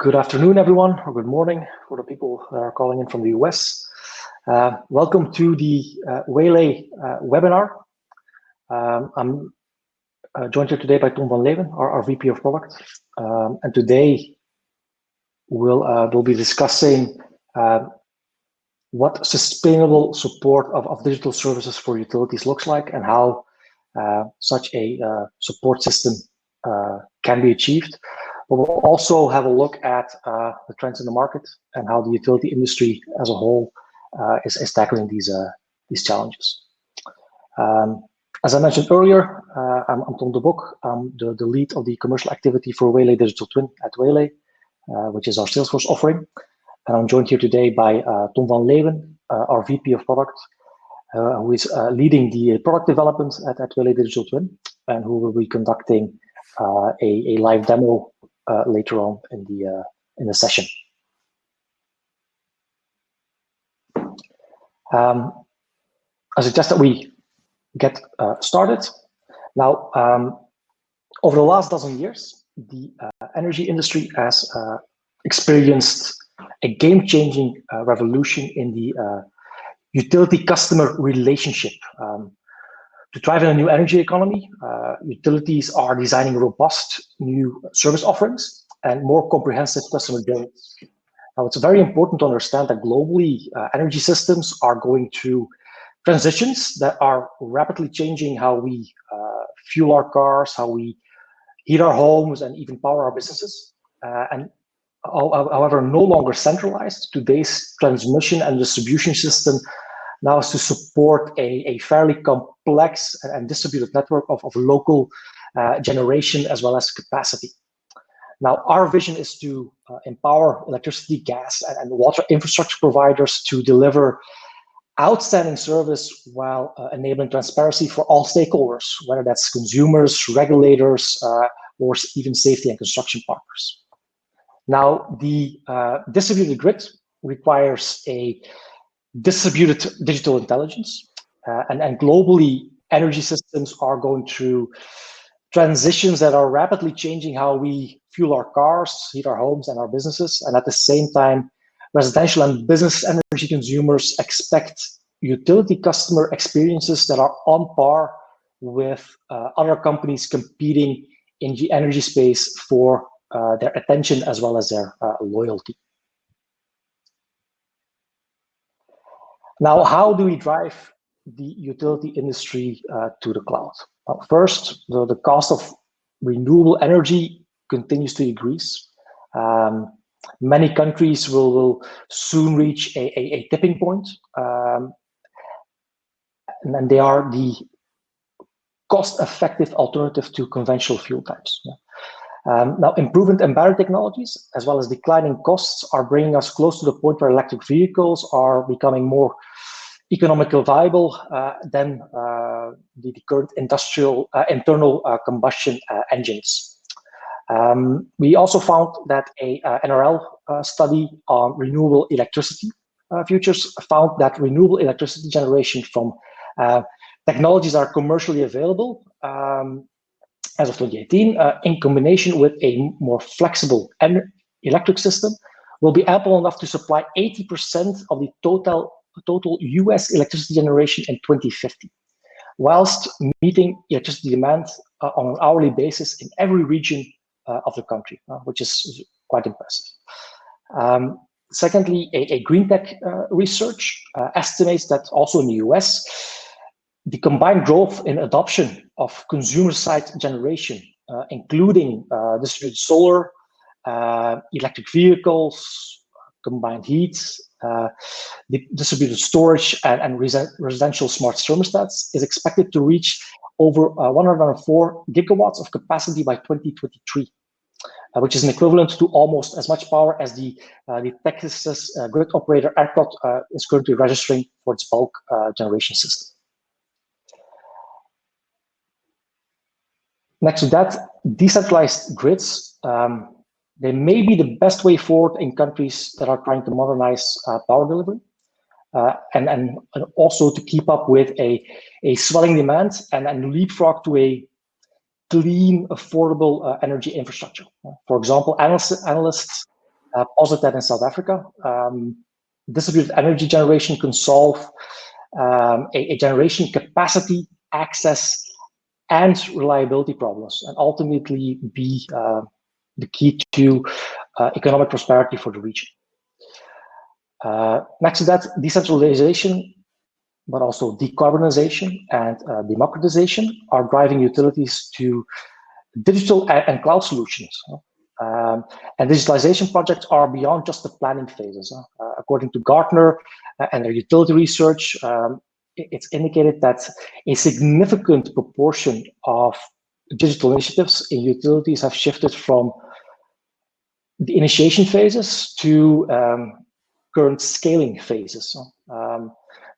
Good afternoon, everyone, or good morning for the people that are calling in from the US. Welcome to the Waylay webinar. I'm joined here today by Tom van Leeuwen, our VP of Product. And today we'll be discussing what sustainable support of digital services for utilities looks like and how such a support system can be achieved. But we'll also have a look at the trends in the market and how the utility industry as a whole is tackling these challenges. As I mentioned earlier, I'm Tom de Bok. I'm the lead of the commercial activity for Waylay Digital Twin at Waylay, which is our Salesforce offering. And I'm joined here today by Tom van Leeuwen, our VP of Product, who is leading the product development at Waylay Digital Twin, and who will be conducting a live demo later on in the session. I suggest that we get started. Now, over the last dozen years, the energy industry has experienced a game-changing revolution in the utility-customer relationship. To drive in a new energy economy, utilities are designing robust new service offerings and more comprehensive customer journeys. Now, it's very important to understand that globally, energy systems are going through transitions that are rapidly changing how we fuel our cars, how we heat our homes, and even power our businesses. And however, no longer centralized, today's transmission and distribution system now is to support a fairly complex and distributed network of local generation as well as capacity. Now, our vision is to empower electricity, gas, and water infrastructure providers to deliver outstanding service while enabling transparency for all stakeholders, whether that's consumers, regulators, or even safety and construction partners. Now, the distributed grid requires a distributed digital intelligence, and globally, energy systems are going through transitions that are rapidly changing how we fuel our cars, heat our homes and our businesses, and at the same time, residential and business energy consumers expect utility customer experiences that are on par with other companies competing in the energy space for their attention as well as their loyalty. Now, how do we drive the utility industry to the cloud? First, the cost of renewable energy continues to increase. Many countries will soon reach a tipping point, and they are the cost-effective alternative to conventional fuel types. Now, improvement in battery technologies, as well as declining costs, are bringing us close to the point where electric vehicles are becoming more economically viable than the current industrial internal combustion engines. We also found that a NRL study on renewable electricity futures found that renewable electricity generation from technologies that are commercially available as of 2018, in combination with a more flexible electric system, will be ample enough to supply 80% of the total US electricity generation in 2050, whilst meeting electricity demand on an hourly basis in every region of the country, which is quite impressive. Secondly, a green tech research estimates that also in the US, the combined growth in adoption of consumer-side generation, including distributed solar, electric vehicles, combined heat, the distributed storage, and residential smart thermostats, is expected to reach over 104 gigawatts of capacity by 2023, which is an equivalent to almost as much power as the Texas grid operator ERCOT is currently registering for its bulk generation system. Next to that, decentralized grids, they may be the best way forward in countries that are trying to modernize power delivery, and also to keep up with a swelling demand and leapfrog to a clean, affordable energy infrastructure. For example, analysts POSITED in South Africa. Distributed energy generation can solve a generation capacity, access, and reliability problems, and ultimately be the key to economic prosperity for the region. Next to that, decentralization, but also decarbonization and democratization are driving utilities to digital and cloud solutions. And digitalization projects are beyond just the planning phases. According to Gartner and their utility research, it's indicated that a significant proportion of digital initiatives in utilities have shifted from the initiation phases to current scaling phases.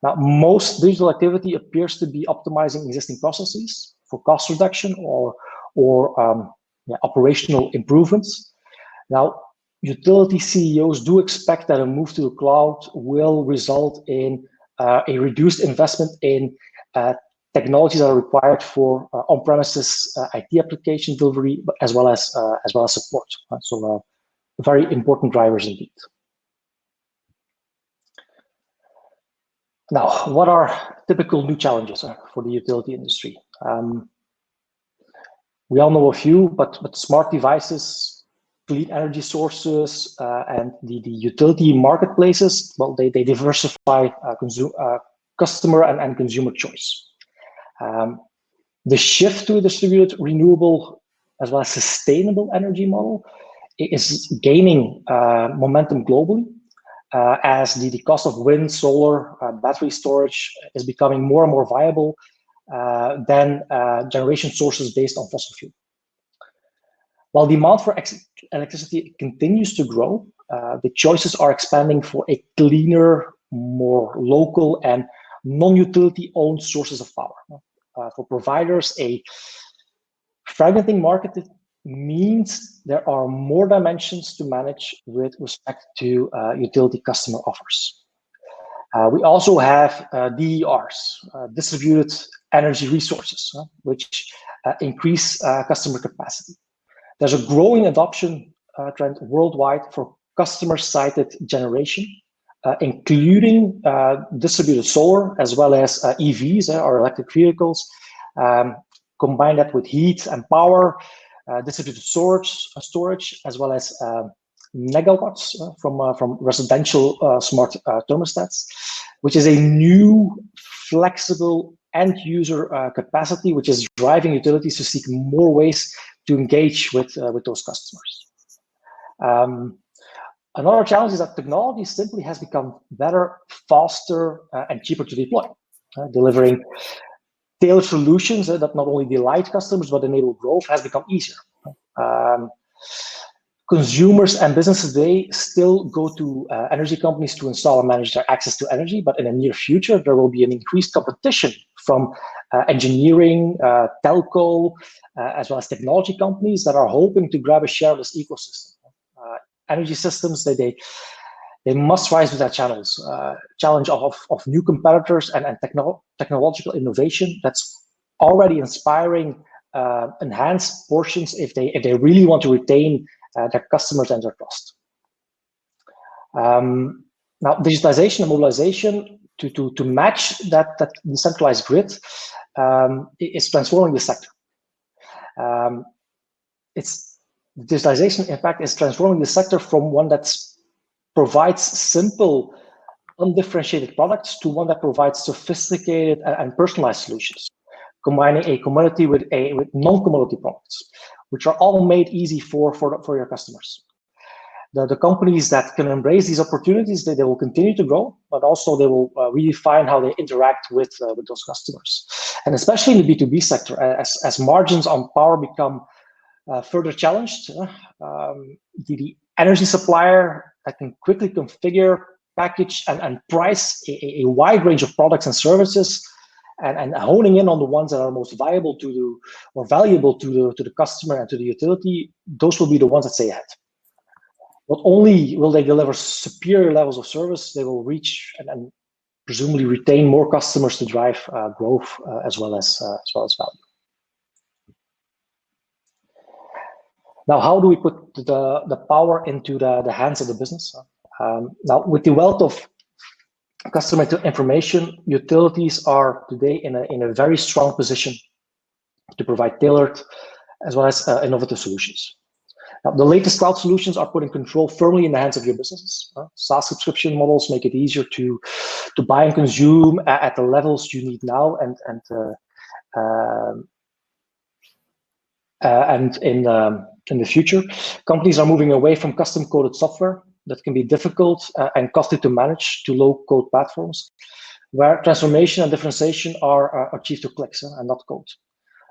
Now, most digital activity appears to be optimizing existing processes for cost reduction or operational improvements. Now, utility CEOs do expect that a move to the cloud will result in a reduced investment in technologies that are required for on-premises IT application delivery, as well as support. So, very important drivers indeed. Now, what are typical new challenges for the utility industry? We all know a few, but smart devices, clean energy sources, and the utility marketplaces, well, they diversify customer and consumer choice. The shift to a distributed, renewable, as well as sustainable energy model is gaining momentum globally, as the cost of wind, solar, battery storage is becoming more and more viable than generation sources based on fossil fuel. While demand for electricity continues to grow, the choices are expanding for a cleaner, more local and non-utility owned sources of power. For providers, a fragmenting market means there are more dimensions to manage with respect to utility customer offers. We also have DERs, distributed energy resources, which increase customer capacity. There's a growing adoption trend worldwide for customer-sited generation, including distributed solar, as well as EVs, or electric vehicles. Combine that with heat and power, distributed storage, as well as megawatts from residential smart thermostats, which is a new flexible end user capacity, which is driving utilities to seek more ways to engage with those customers. Another challenge is that technology simply has become better, faster, and cheaper to deploy, delivering tailored solutions that not only delight customers but enable growth has become easier. Consumers and businesses today still go to energy companies to install and manage their access to energy, but in the near future, there will be an increased competition from engineering, telco, as well as technology companies that are hoping to grab a share of this ecosystem. Energy systems, they must rise with that challenge of new competitors and technological innovation that's already inspiring enhanced portions if they really want to retain their customers and their trust. Now, digitalization and mobilization to match that decentralized grid is transforming the sector. Digitalization, in fact, is transforming the sector from one that provides simple, undifferentiated products to one that provides sophisticated and personalized solutions, combining a commodity with non-commodity products, which are all made easy for your customers. The companies that can embrace these opportunities, they will continue to grow, but also they will redefine how they interact with those customers. And especially in the B2B sector, as margins on power become further challenged, the energy supplier that can quickly configure, package, and price a wide range of products and services, and honing in on the ones that are most valuable to the customer and to the utility, those will be the ones that stay ahead. Not only will they deliver superior levels of service, they will reach and presumably retain more customers to drive growth as well as value. Now, how do we put the power into the hands of the business? Now, with the wealth of customer information, utilities are today in a very strong position to provide tailored as well as innovative solutions. Now, the latest cloud solutions are putting control firmly in the hands of your businesses. SaaS subscription models make it easier to buy and consume at the levels you need now, and in the future. Companies are moving away from custom-coded software that can be difficult and costly to manage to low-code platforms, where transformation and differentiation are achieved through clicks and not code.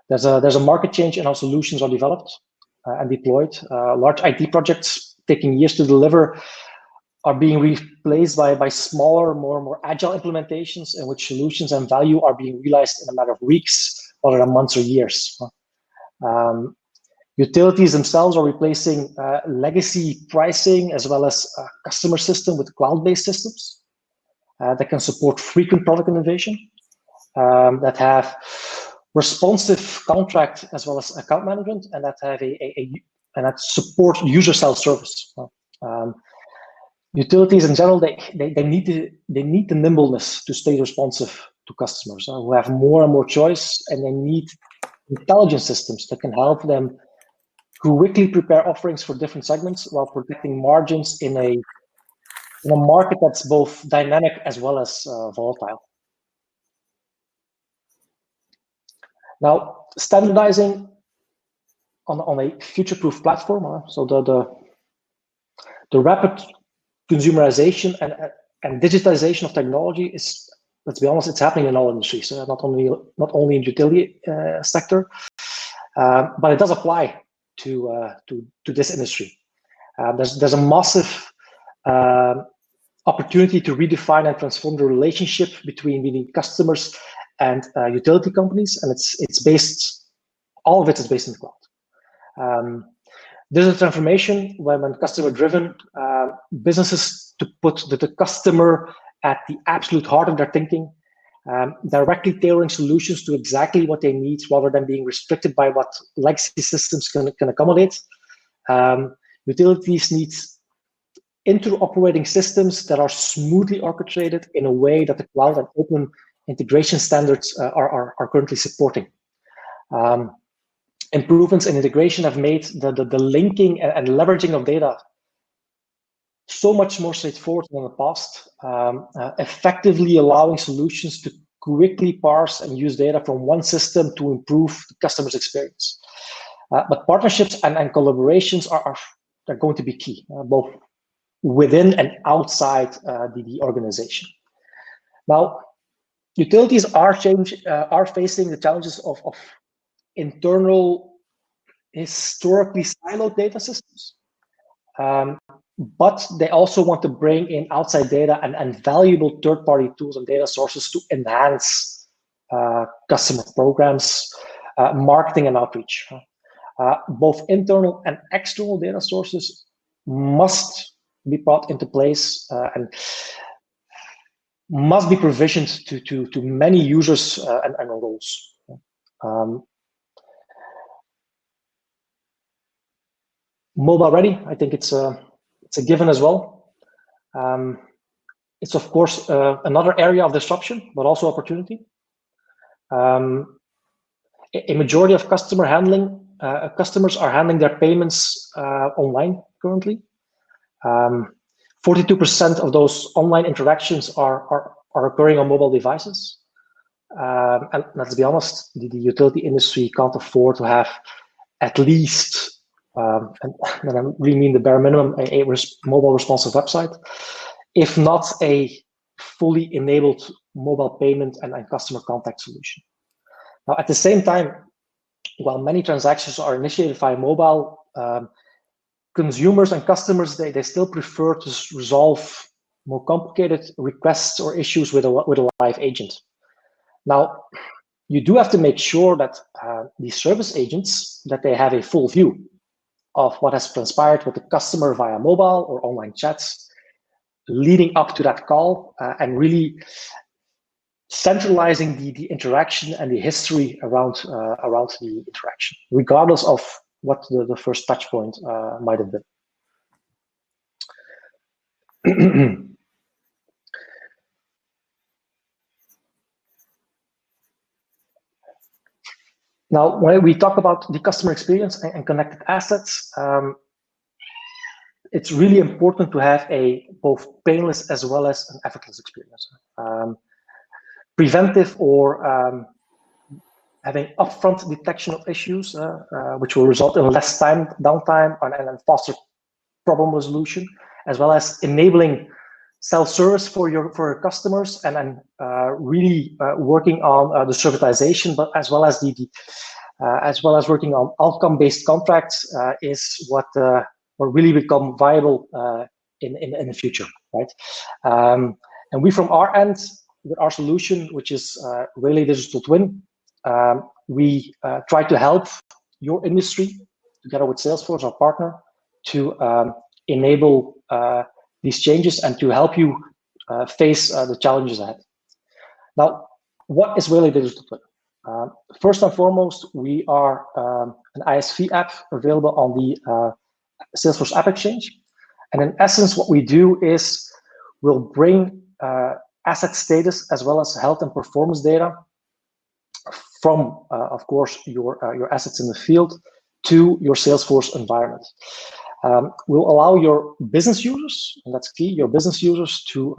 There's a market change in how solutions are developed and deployed. Large IT projects taking years to deliver are being replaced by smaller, more agile implementations in which solutions and value are being realized in a matter of weeks rather than months or years. Utilities themselves are replacing legacy pricing as well as customer system with cloud-based systems that can support frequent product innovation, that have responsive contract as well as account management, and that have and that support user self-service. Utilities in general, they need the nimbleness to stay responsive to customers who have more and more choice, and they need intelligent systems that can help them quickly prepare offerings for different segments while protecting margins in a market that's both dynamic as well as volatile. Now, standardizing on a future-proof platform, so the rapid consumerization and digitization of technology is, let's be honest, it's happening in all industries. So not only in utility sector, but it does apply to this industry. There's a massive opportunity to redefine and transform the relationship between customers and utility companies, and all of it is based in the cloud. Digital transformation, when customer-driven, businesses to put the customer at the absolute heart of their thinking, directly tailoring solutions to exactly what they need rather than being restricted by what legacy systems can accommodate. Utilities need interoperating systems that are smoothly orchestrated in a way that the cloud and open integration standards are currently supporting. Improvements in integration have made the linking and leveraging of data so much more straightforward than in the past, effectively allowing solutions to quickly parse and use data from one system to improve the customer's experience. But partnerships and collaborations are going to be key, both within and outside the organization. Now, utilities are facing the challenges of internal, historically siloed data systems. But they also want to bring in outside data and valuable third-party tools and data sources to enhance customer programs, marketing and outreach. Both internal and external data sources must be brought into place and must be provisioned to many users and roles. Mobile ready, I think it's a given as well. It's of course another area of disruption, but also opportunity. A majority of customers are handling their payments online currently. 42% of those online interactions are occurring on mobile devices. And let's be honest, the utility industry can't afford to have at least, and I really mean the bare minimum, a mobile responsive website, if not a fully enabled mobile payment and customer contact solution. Now, at the same time, while many transactions are initiated via mobile, consumers and customers, they still prefer to resolve more complicated requests or issues with a live agent. Now, you do have to make sure that these service agents, that they have a full view of what has transpired with the customer via mobile or online chats leading up to that call, and really centralizing the interaction and the history around the interaction, regardless of what the first touch point might have been. Now, when we talk about the customer experience and connected assets, it's really important to have a both painless as well as an effortless experience. Preventive or having upfront detection of issues, which will result in less downtime and faster problem resolution, as well as enabling self-service for your customers, and then really working on the servitization, but as well as working on outcome-based contracts is what really become viable in the future, right? And we, from our end, with our solution, which is Waylay Digital Twin, we try to help your industry together with Salesforce, our partner, to enable these changes and to help you face the challenges ahead. Now, what is Waylay Digital Twin? First and foremost, we are an ISV app available on the Salesforce App Exchange. And in essence, what we do is we'll bring asset status as well as health and performance data from, of course, your assets in the field to your Salesforce environment. We'll allow your business users, and that's key, your business users to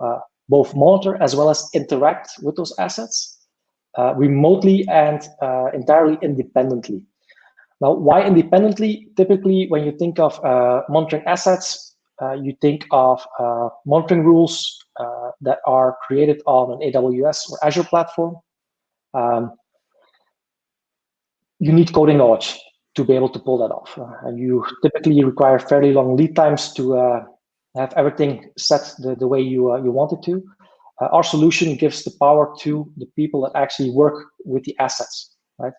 both monitor as well as interact with those assets remotely and entirely independently. Now, why independently? Typically, when you think of monitoring assets, you think of monitoring rules that are created on an AWS or Azure platform. You need coding knowledge to be able to pull that off. And you typically require fairly long lead times to have everything set the way you want it to. Our solution gives the power to the people that actually work with the assets, right?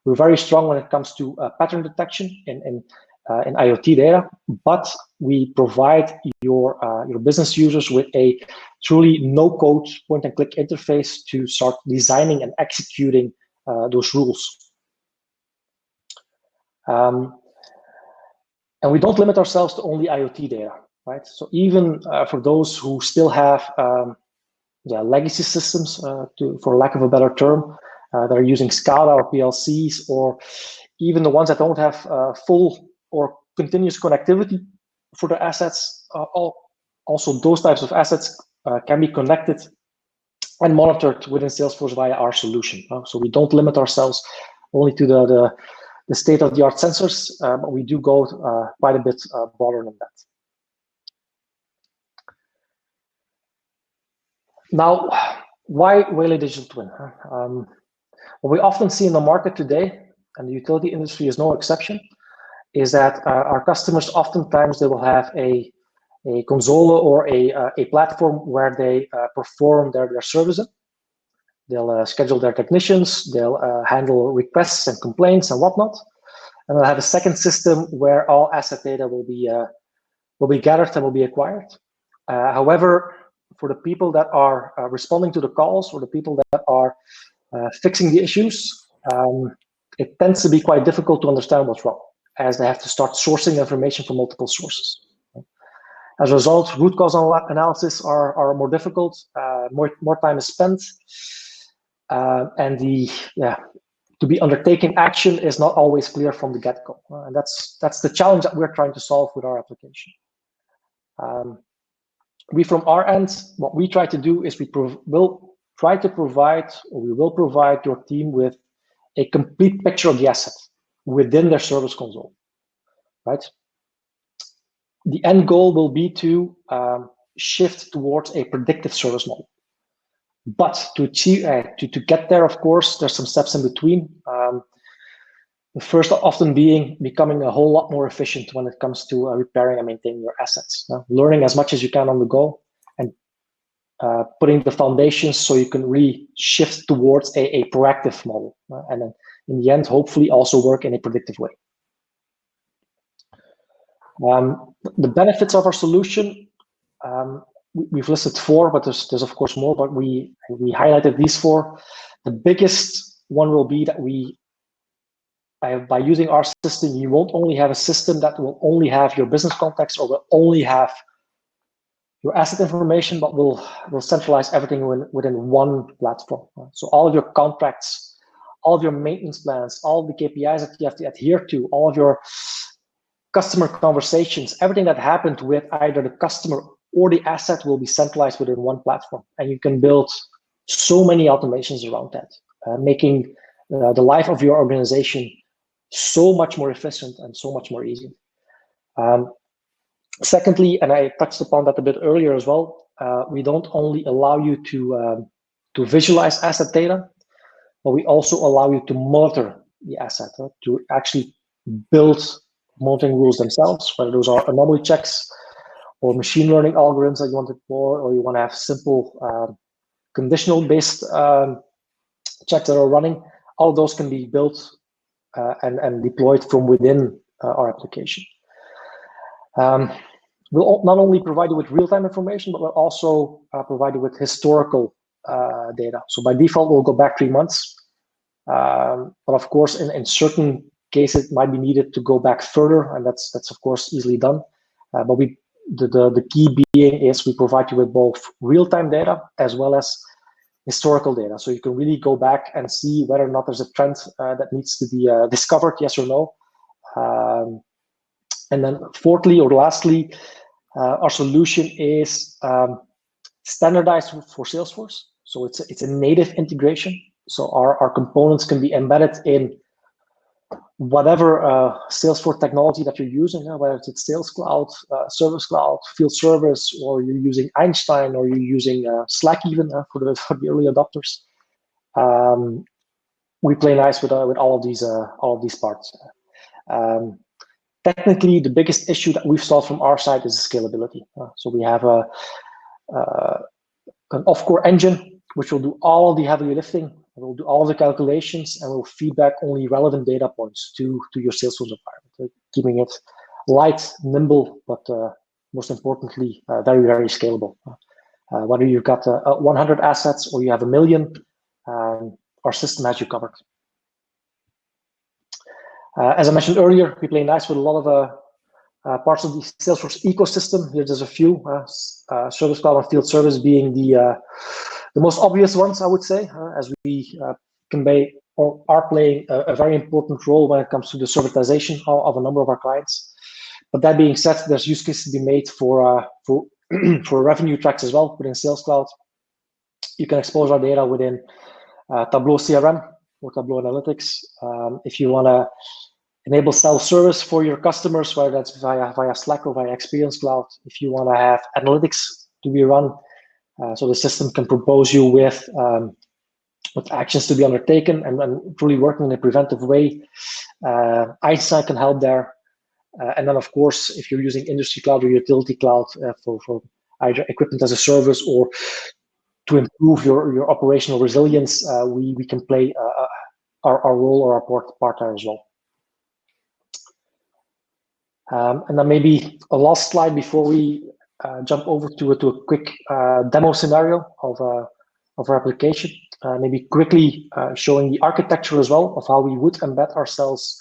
We're very strong when it comes to pattern detection in IoT data, but we provide your business users with a truly no-code point-and-click interface to start designing and executing those rules. And we don't limit ourselves to only IoT data, right? So even for those who still have legacy systems, for lack of a better term, that are using SCADA or PLCs, or even the ones that don't have full or continuous connectivity for the assets, also those types of assets can be connected and monitored within Salesforce via our solution. So we don't limit ourselves only to the state-of-the-art sensors, but we do go quite a bit broader than that. Now, why Waylay Digital Twin? What we often see in the market today, and the utility industry is no exception, is that our customers oftentimes they will have a console or a platform where they perform their service in. They'll schedule their technicians, they'll handle requests and complaints and whatnot, and they'll have a second system where all asset data will be gathered and will be acquired. However, for the people that are responding to the calls, or the people that are fixing the issues, it tends to be quite difficult to understand what's wrong, as they have to start sourcing information from multiple sources. As a result, root cause analysis are more difficult, more time is spent, and to be undertaking action is not always clear from the get-go. And that's the challenge that we're trying to solve with our application. We, from our end, what we try to do is we will provide your team with a complete picture of the asset within their service console, right? The end goal will be to shift towards a predictive service model. But to achieve, to get there, of course, there's some steps in between. The first often being becoming a whole lot more efficient when it comes to repairing and maintaining your assets. Learning as much as you can on the go, and putting the foundations so you can really shift towards a proactive model. And then in the end, hopefully also work in a predictive way. The benefits of our solution, we've listed 4, but there's of course more, but we highlighted these 4. The biggest one will be that we by using our system, you won't only have a system that will only have your business context or will only have your asset information, but will centralize everything within one platform. So all of your contracts, all of your maintenance plans, all of the KPIs that you have to adhere to, all of your customer conversations, everything that happened with either the customer or the asset will be centralized within one platform. And you can build so many automations around that, making the life of your organization so much more efficient and so much more easy. Secondly, and I touched upon that a bit earlier as well, we don't only allow you to visualize asset data, but we also allow you to monitor the asset, to actually build monitoring rules themselves, whether those are anomaly checks or machine learning algorithms that you want to deploy, or you want to have simple conditional-based checks that are running. All of those can be built and deployed from within our application. We'll not only provide you with real-time information, but we'll also provide you with historical data. So by default, we'll go back 3 months. But of course, in certain cases, it might be needed to go back further, and that's of course easily done. But the key being is we provide you with both real-time data as well as historical data. So you can really go back and see whether or not there's a trend that needs to be discovered, yes or no. And then fourthly or lastly, our solution is standardized for Salesforce. So it's a native integration. So our components can be embedded in whatever Salesforce technology that you're using, whether it's Sales Cloud, Service Cloud, Field Service, or you're using Einstein, or you're using Slack even for the early adopters. We play nice with all of these parts. Technically, the biggest issue that we've solved from our side is scalability. So we have an off-core engine which will do all of the heavy lifting. We'll do all of the calculations, and we'll feed back only relevant data points to your Salesforce environment, keeping it light, nimble, but most importantly, very, very scalable. Whether you've got 100 assets or you have 1 million, our system has you covered. As I mentioned earlier, we play nice with a lot of parts of the Salesforce ecosystem. Here, there's a few, Service Cloud and Field Service being the most obvious ones, I would say, as we convey or are playing a very important role when it comes to the servitization of a number of our clients. But that being said, there's use cases to be made for revenue tracks as well within Sales Cloud. You can expose our data within Tableau CRM or Tableau Analytics. If you want to enable self-service for your customers, whether that's via Slack or via Experience Cloud, if you want to have analytics to be run, so the system can propose you with actions to be undertaken and truly working in a preventive way. Einstein can help there. And then, of course, if you're using Industry Cloud or Utility Cloud for either equipment as a service or to improve your operational resilience, we can play our role or our part there as well. And then maybe a last slide before we jump over to a quick demo scenario of our application. Maybe quickly showing the architecture as well of how we would embed ourselves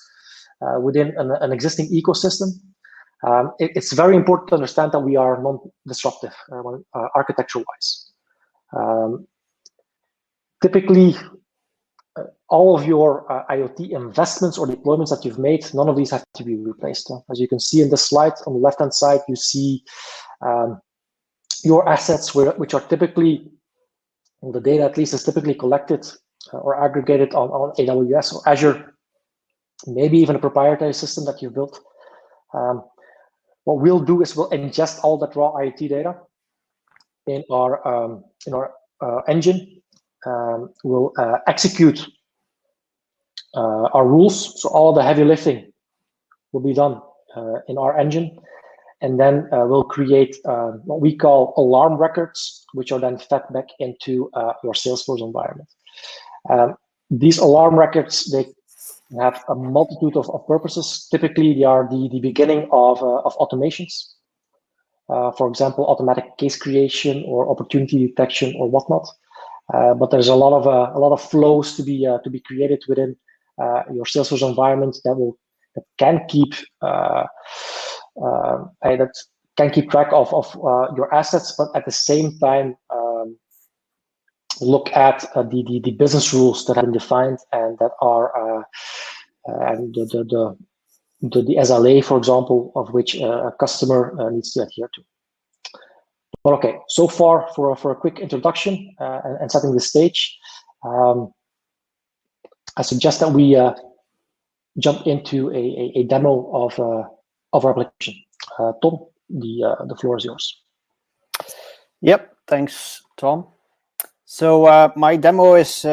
within an existing ecosystem. It's very important to understand that we are non-disruptive architecture-wise. Typically, all of your IoT investments or deployments that you've made, none of these have to be replaced. As you can see in this slide, on the left-hand side, you see your assets, which are typically, the data at least is typically collected or aggregated on AWS or Azure, maybe even a proprietary system that you've built. What we'll do is we'll ingest all that raw IoT data in our engine. We'll execute our rules, so all the heavy lifting will be done in our engine, and then we'll create what we call alarm records, which are then fed back into your Salesforce environment. These alarm records, they have a multitude of purposes. Typically, they are the beginning of automations. For example, automatic case creation or opportunity detection or whatnot. But there's a lot of flows to be created within your Salesforce environment that can keep track of your assets, but at the same time look at the business rules that have been defined and that are and the SLA, for example, of which a customer needs to adhere to. But okay, so far for a quick introduction and setting the stage, I suggest that we jump into a demo of our application. Tom, the floor is yours. Yep, thanks, Tom. So my demo is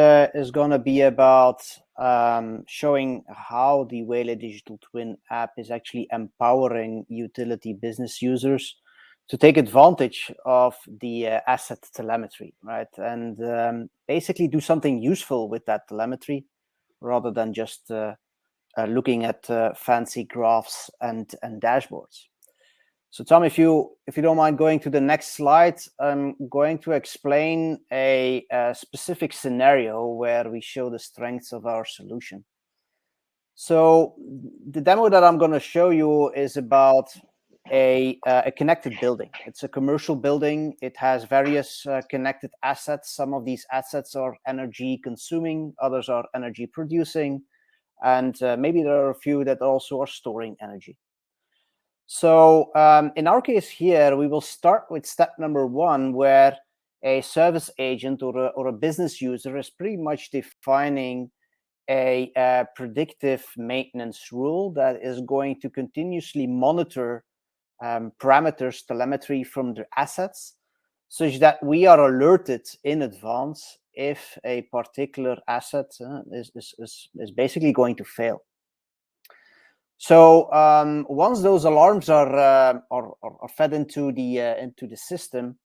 going to be about showing how the Waylay Digital Twin app is actually empowering utility business users to take advantage of the asset telemetry, right? And basically do something useful with that telemetry rather than just looking at fancy graphs and dashboards. So Tom, if you don't mind going to the next slide, I'm going to explain a specific scenario where we show the strengths of our solution. So the demo that I'm going to show you is about a connected building. It's a commercial building. It has various connected assets. Some of these assets are energy consuming, others are energy producing, and maybe there are a few that also are storing energy. So in our case here, we will start with step number 1, where a service agent or a business user is pretty much defining a predictive maintenance rule that is going to continuously monitor parameters, telemetry from the assets, such that we are alerted in advance if a particular asset is basically going to fail. So once those alarms are fed into the system,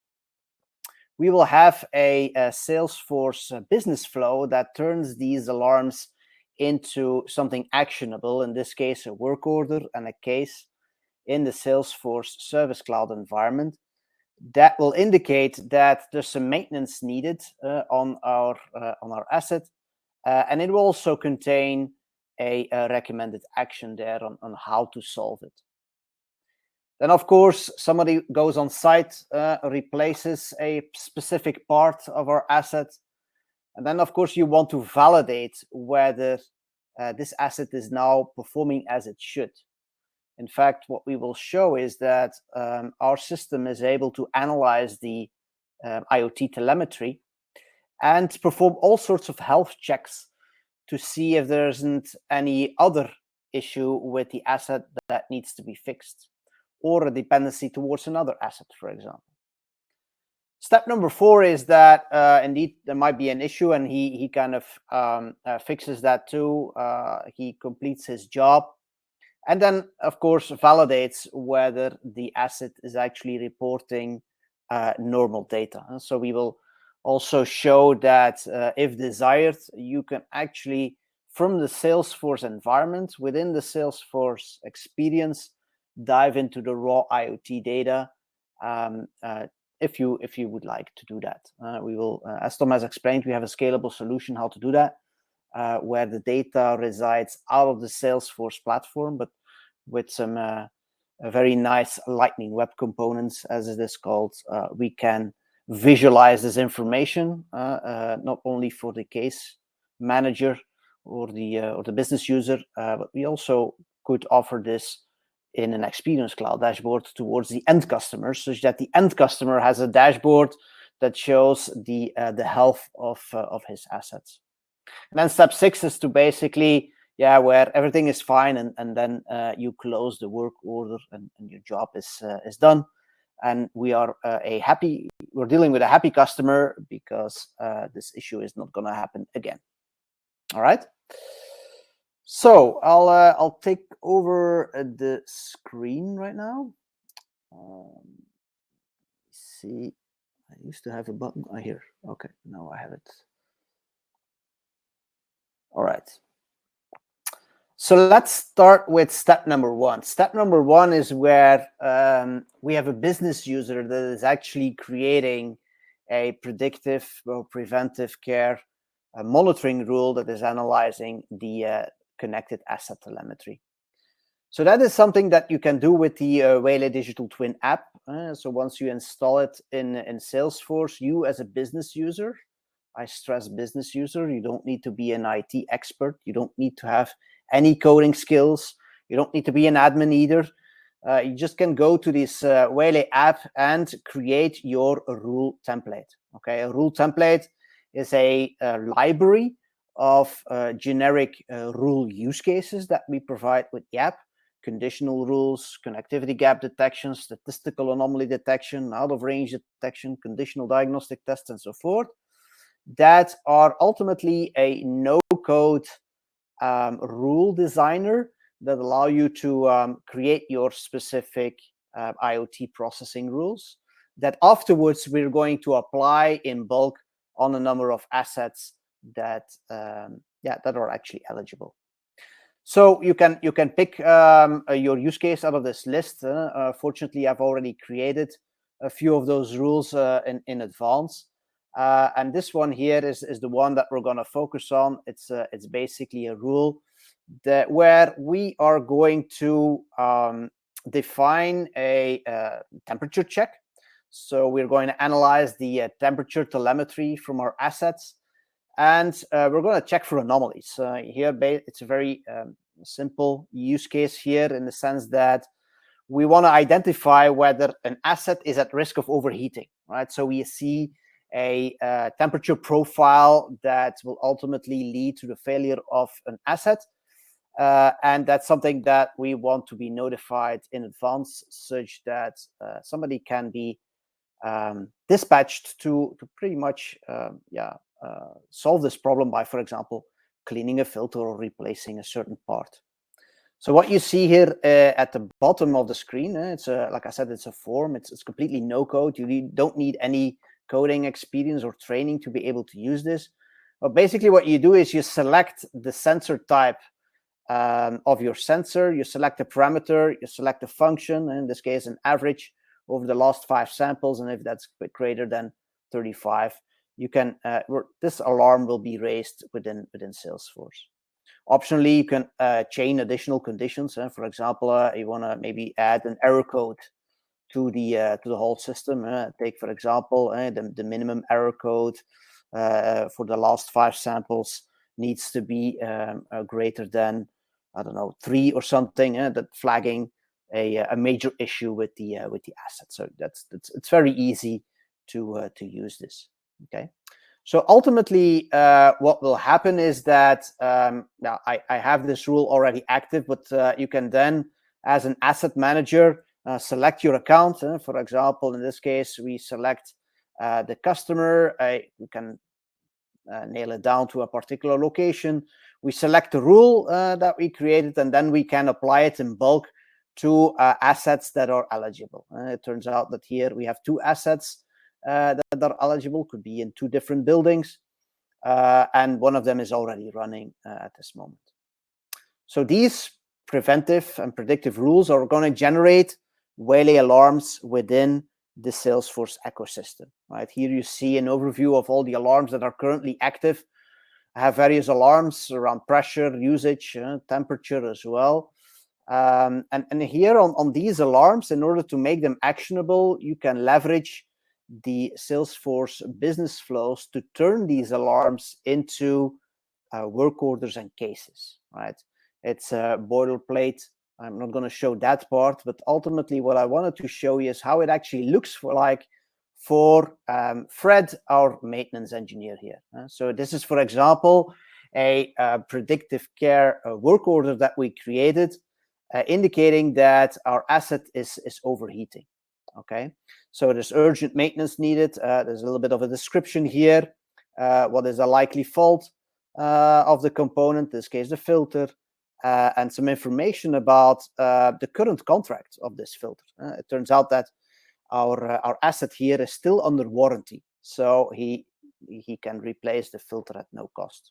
we will have a Salesforce business flow that turns these alarms into something actionable. In this case, a work order and a case in the Salesforce Service Cloud environment that will indicate that there's some maintenance needed on our asset, and it will also contain a recommended action there on how to solve it. Then, of course, somebody goes on site, replaces a specific part of our asset, and then, of course, you want to validate whether this asset is now performing as it should. In fact, what we will show is that our system is able to analyze the IoT telemetry and perform all sorts of health checks to see if there isn't any other issue with the asset that needs to be fixed, or a dependency towards another asset, for example. Step number 4 is that indeed there might be an issue, and he kind of fixes that too. He completes his job, and then, of course, validates whether the asset is actually reporting normal data. And so we will also show that if desired, you can actually, from the Salesforce environment, within the Salesforce experience, dive into the raw IoT data if you would like to do that. We will, as Tom has explained, we have a scalable solution how to do that, where the data resides out of the Salesforce platform, but with some very nice Lightning Web Components, as it is called. We can visualize this information, not only for the case manager or the business user, but we also could offer this in an Experience Cloud dashboard towards the end customer, such that the end customer has a dashboard that shows the health of his assets. And then step 6 is to basically, where everything is fine, and then you close the work order, and your job is done. And we are we're dealing with a happy customer because this issue is not going to happen again. All right. So I'll take over the screen right now. See, I used to have a button here. Okay, now I have it. All right. So let's start with step number 1. Step number 1 is where we have a business user that is actually creating a predictive or preventive care monitoring rule that is analyzing the connected asset telemetry. So that is something that you can do with the Waylay Digital Twin app. So once you install it in Salesforce, you as a business user, I stress business user, you don't need to be an IT expert. You don't need to have any coding skills. You don't need to be an admin either. You just can go to this Waylay app and create your rule template. Okay, a rule template is a library of generic rule use cases that we provide with the app. Conditional rules, connectivity gap detection, statistical anomaly detection, out of range detection, conditional diagnostic tests, and so forth, that are ultimately a no-code rule designer that allow you to create your specific IoT processing rules that afterwards we're going to apply in bulk on a number of assets that that are actually eligible. So you can pick your use case out of this list. Fortunately, I've already created a few of those rules in advance. And this one here is the one that we're going to focus on. It's basically a rule that where we are going to define a temperature check. So we're going to analyze the temperature telemetry from our assets. And we're going to check for anomalies. Here, it's a very simple use case here in the sense that we want to identify whether an asset is at risk of overheating, right? So we see a temperature profile that will ultimately lead to the failure of an asset. And that's something that we want to be notified in advance such that somebody can be dispatched to pretty much solve this problem by, for example, cleaning a filter or replacing a certain part. So what you see here at the bottom of the screen, it's like I said, it's a form. It's completely no code. You don't need any coding experience or training to be able to use this. But basically what you do is you select the sensor type of your sensor. You select a parameter, you select a function, in this case, an average over the last 5 samples. And if that's greater than 35, you can this alarm will be raised within Salesforce. Optionally, you can chain additional conditions. For example, you want to maybe add an error code to the whole system. Take, for example, the minimum error code for the last 5 samples needs to be greater than, I don't know, 3 or something. That flagging a major issue with the asset. So it's very easy to use this. Okay. So ultimately, what will happen is that now I have this rule already active, but you can then, as an asset manager, select your account. For example, in this case, we select the customer. We can nail it down to a particular location. We select the rule that we created, and then we can apply it in bulk to assets that are eligible. It turns out that here we have 2 assets that are eligible, could be in 2 different buildings, and one of them is already running at this moment. So these preventive and predictive rules are going to generate Waylay alarms within the Salesforce ecosystem. Right here, you see an overview of all the alarms that are currently active. I have various alarms around pressure, usage, temperature as well. And here on these alarms, in order to make them actionable, you can leverage the Salesforce business flows to turn these alarms into work orders and cases, right? It's a boilerplate. I'm not going to show that part, but ultimately what I wanted to show you is how it actually looks for Fred, our maintenance engineer here. So this is, for example, a predictive care work order that we created, indicating that our asset is overheating. Okay, so there's urgent maintenance needed. There's a little bit of a description here. What is a likely fault of the component, in this case, the filter, and some information about the current contract of this filter. It turns out that our asset here is still under warranty, so he can replace the filter at no cost.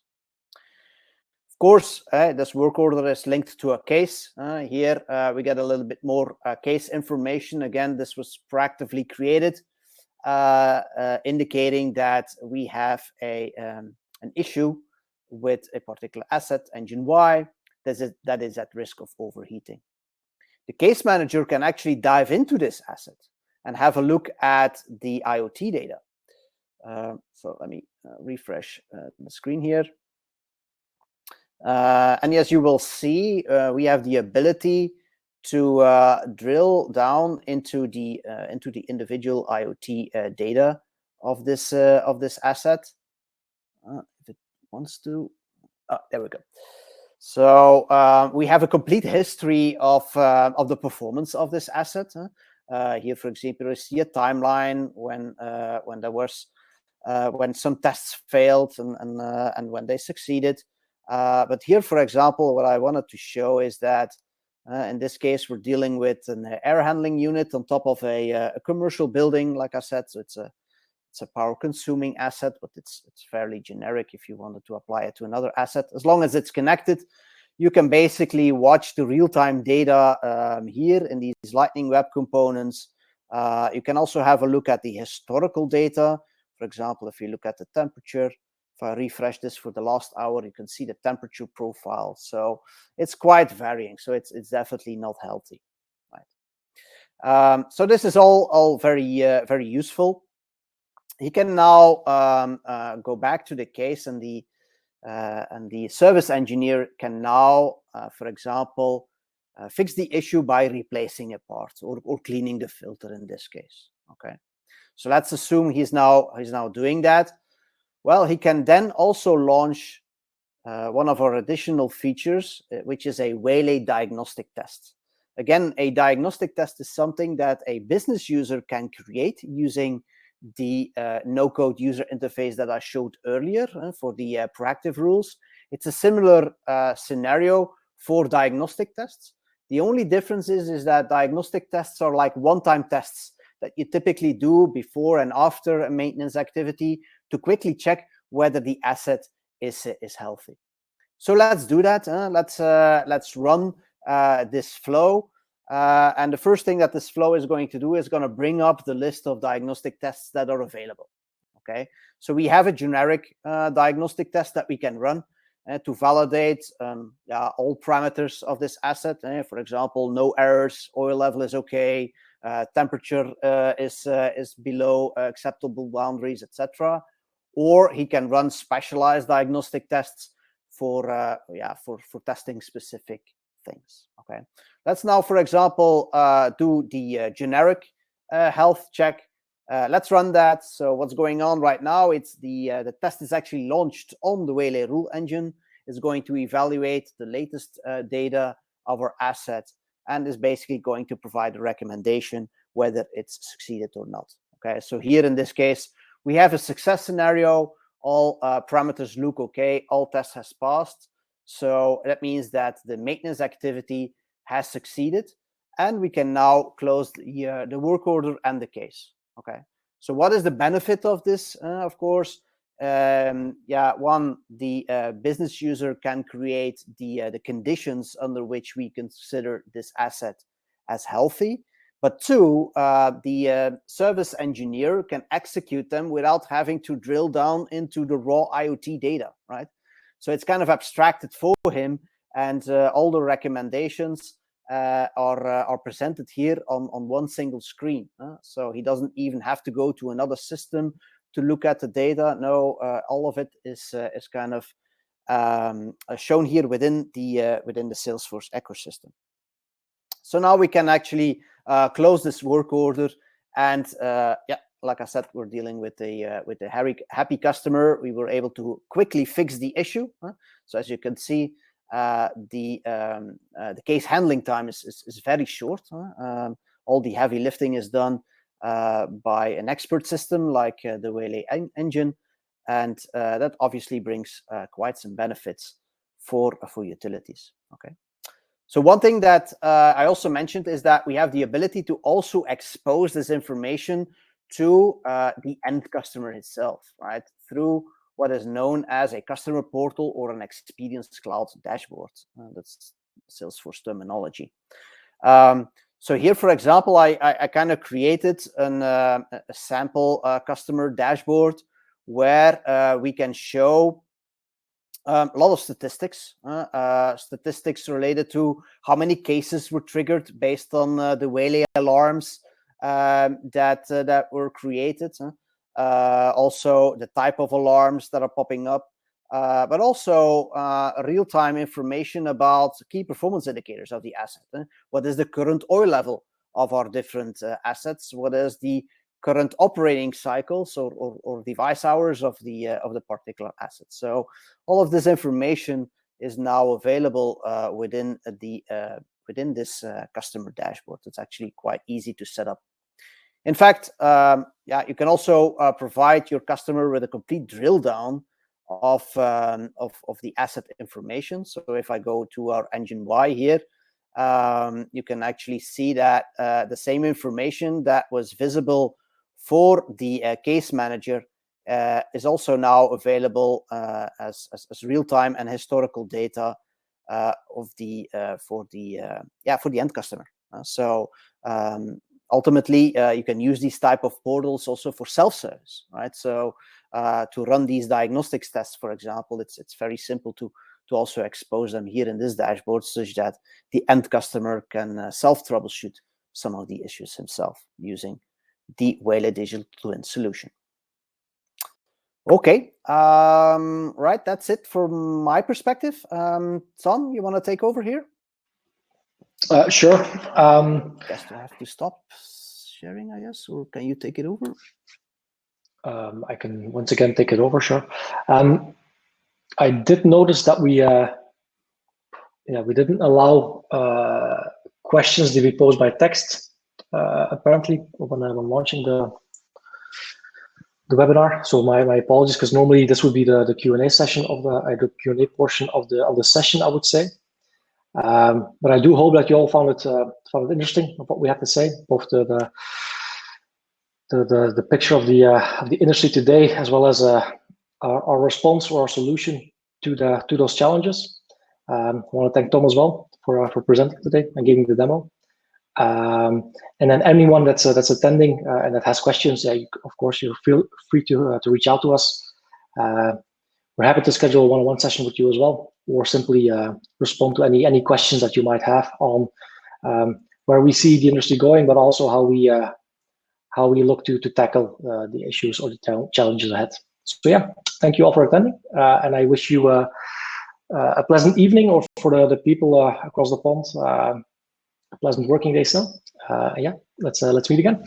Of course, this work order is linked to a case. Here we get a little bit more case information. Again, this was proactively created, indicating that we have a an issue with a particular asset, engine Y, that is at risk of overheating. The case manager can actually dive into this asset and have a look at the IoT data. So let me refresh the screen here. And as you will see, we have the ability to drill down into the individual IoT data of this asset. If it wants to, there we go. So we have a complete history of the performance of this asset. Here, for example, you see a timeline when there was when some tests failed and when they succeeded. But here, for example, what I wanted to show is that in this case, we're dealing with an air handling unit on top of a commercial building, like I said. So it's a power-consuming asset, but it's fairly generic if you wanted to apply it to another asset. As long as it's connected, you can basically watch the real-time data here in these Lightning Web components. You can also have a look at the historical data. For example, if you look at the temperature, if I refresh this for the last hour, you can see the temperature profile. So it's quite varying. So it's definitely not healthy, right? So this is all very useful. He can now go back to the case, and the service engineer can now, for example, fix the issue by replacing a part or cleaning the filter in this case. Okay, so let's assume he's now doing that. Well, he can then also launch one of our additional features, which is a Waylay diagnostic test. Again, a diagnostic test is something that a business user can create using the no-code user interface that I showed earlier for the proactive rules. It's a similar scenario for diagnostic tests. The only difference is that diagnostic tests are like one-time tests that you typically do before and after a maintenance activity to quickly check whether the asset is healthy. So let's do that. Let's run this flow. And the first thing that this flow is going to do is going to bring up the list of diagnostic tests that are available. Okay, so we have a generic diagnostic test that we can run to validate all parameters of this asset. For example, no errors, oil level is okay, temperature is below acceptable boundaries, etc. Or he can run specialized diagnostic tests for testing specific things. Okay, let's now, for example, do the generic health check. Let's run that. So what's going on right now? It's the test is actually launched on the Waylay rule engine. It's going to evaluate the latest data of our asset and is basically going to provide a recommendation whether it's succeeded or not. Okay, so here in this case, we have a success scenario. All parameters look okay. All tests has passed. So that means that the maintenance activity has succeeded, and we can now close the work order and the case. Okay. So what is the benefit of this? Of course, one, the business user can create the conditions under which we consider this asset as healthy. But two, the service engineer can execute them without having to drill down into the raw IoT data, right? So it's kind of abstracted for him, and all the recommendations are presented here on one single screen. So he doesn't even have to go to another system to look at the data. No, all of it is kind of shown here within the Salesforce ecosystem. So now we can actually close this work order, and like I said, we're dealing with a happy customer. We were able to quickly fix the issue. So as you can see, the case handling time is very short. All the heavy lifting is done by an expert system like the Waylay engine, and that obviously brings quite some benefits for utilities. Okay. So one thing that I also mentioned is that we have the ability to also expose this information to the end customer itself, right? Through what is known as a customer portal or an Experience Cloud dashboard. That's Salesforce terminology. So here, for example, I kind of created a sample customer dashboard where we can show a lot of statistics, statistics related to how many cases were triggered based on the Waylay alarms that were created. Also, the type of alarms that are popping up, but also real-time information about key performance indicators of the asset. What is the current oil level of our different assets? What is the current operating cycles or device hours of the particular asset? So all of this information is now available within this customer dashboard. It's actually quite easy to set up. In fact, you can also provide your customer with a complete drill down of the asset information. So if I go to our engine Y here, you can actually see that the same information that was visible for the case manager is also now available as real-time and historical data for the end customer. So ultimately, you can use these type of portals also for self-service, right? So to run these diagnostics tests, for example, it's very simple to also expose them here in this dashboard, such that the end customer can self-troubleshoot some of the issues himself using the Waylay Digital Twin solution. Okay, right, that's it from my perspective. Tom, you want to take over here? Sure. Guess I have to stop sharing, I guess, or can you take it over? I can once again take it over, sure. I did notice that we didn't allow questions to be posed by text, apparently, when I'm launching the webinar. So my apologies, because normally this would be the Q&A session of the Q&A portion of the session, I would say. But I do hope that you all found it interesting of what we have to say, both the picture of the industry today, as well as our response or our solution to those challenges. I want to thank Tom as well for presenting today and giving the demo. And then anyone that's attending and that has questions, of course, you feel free to reach out to us. We're happy to schedule a one-on-one session with you as well, or simply respond to any questions that you might have on where we see the industry going, but also how we look to tackle the issues or the challenges ahead. So yeah, thank you all for attending, and I wish you a pleasant evening, or for the people across the pond, a pleasant working day still. Yeah, let's meet again.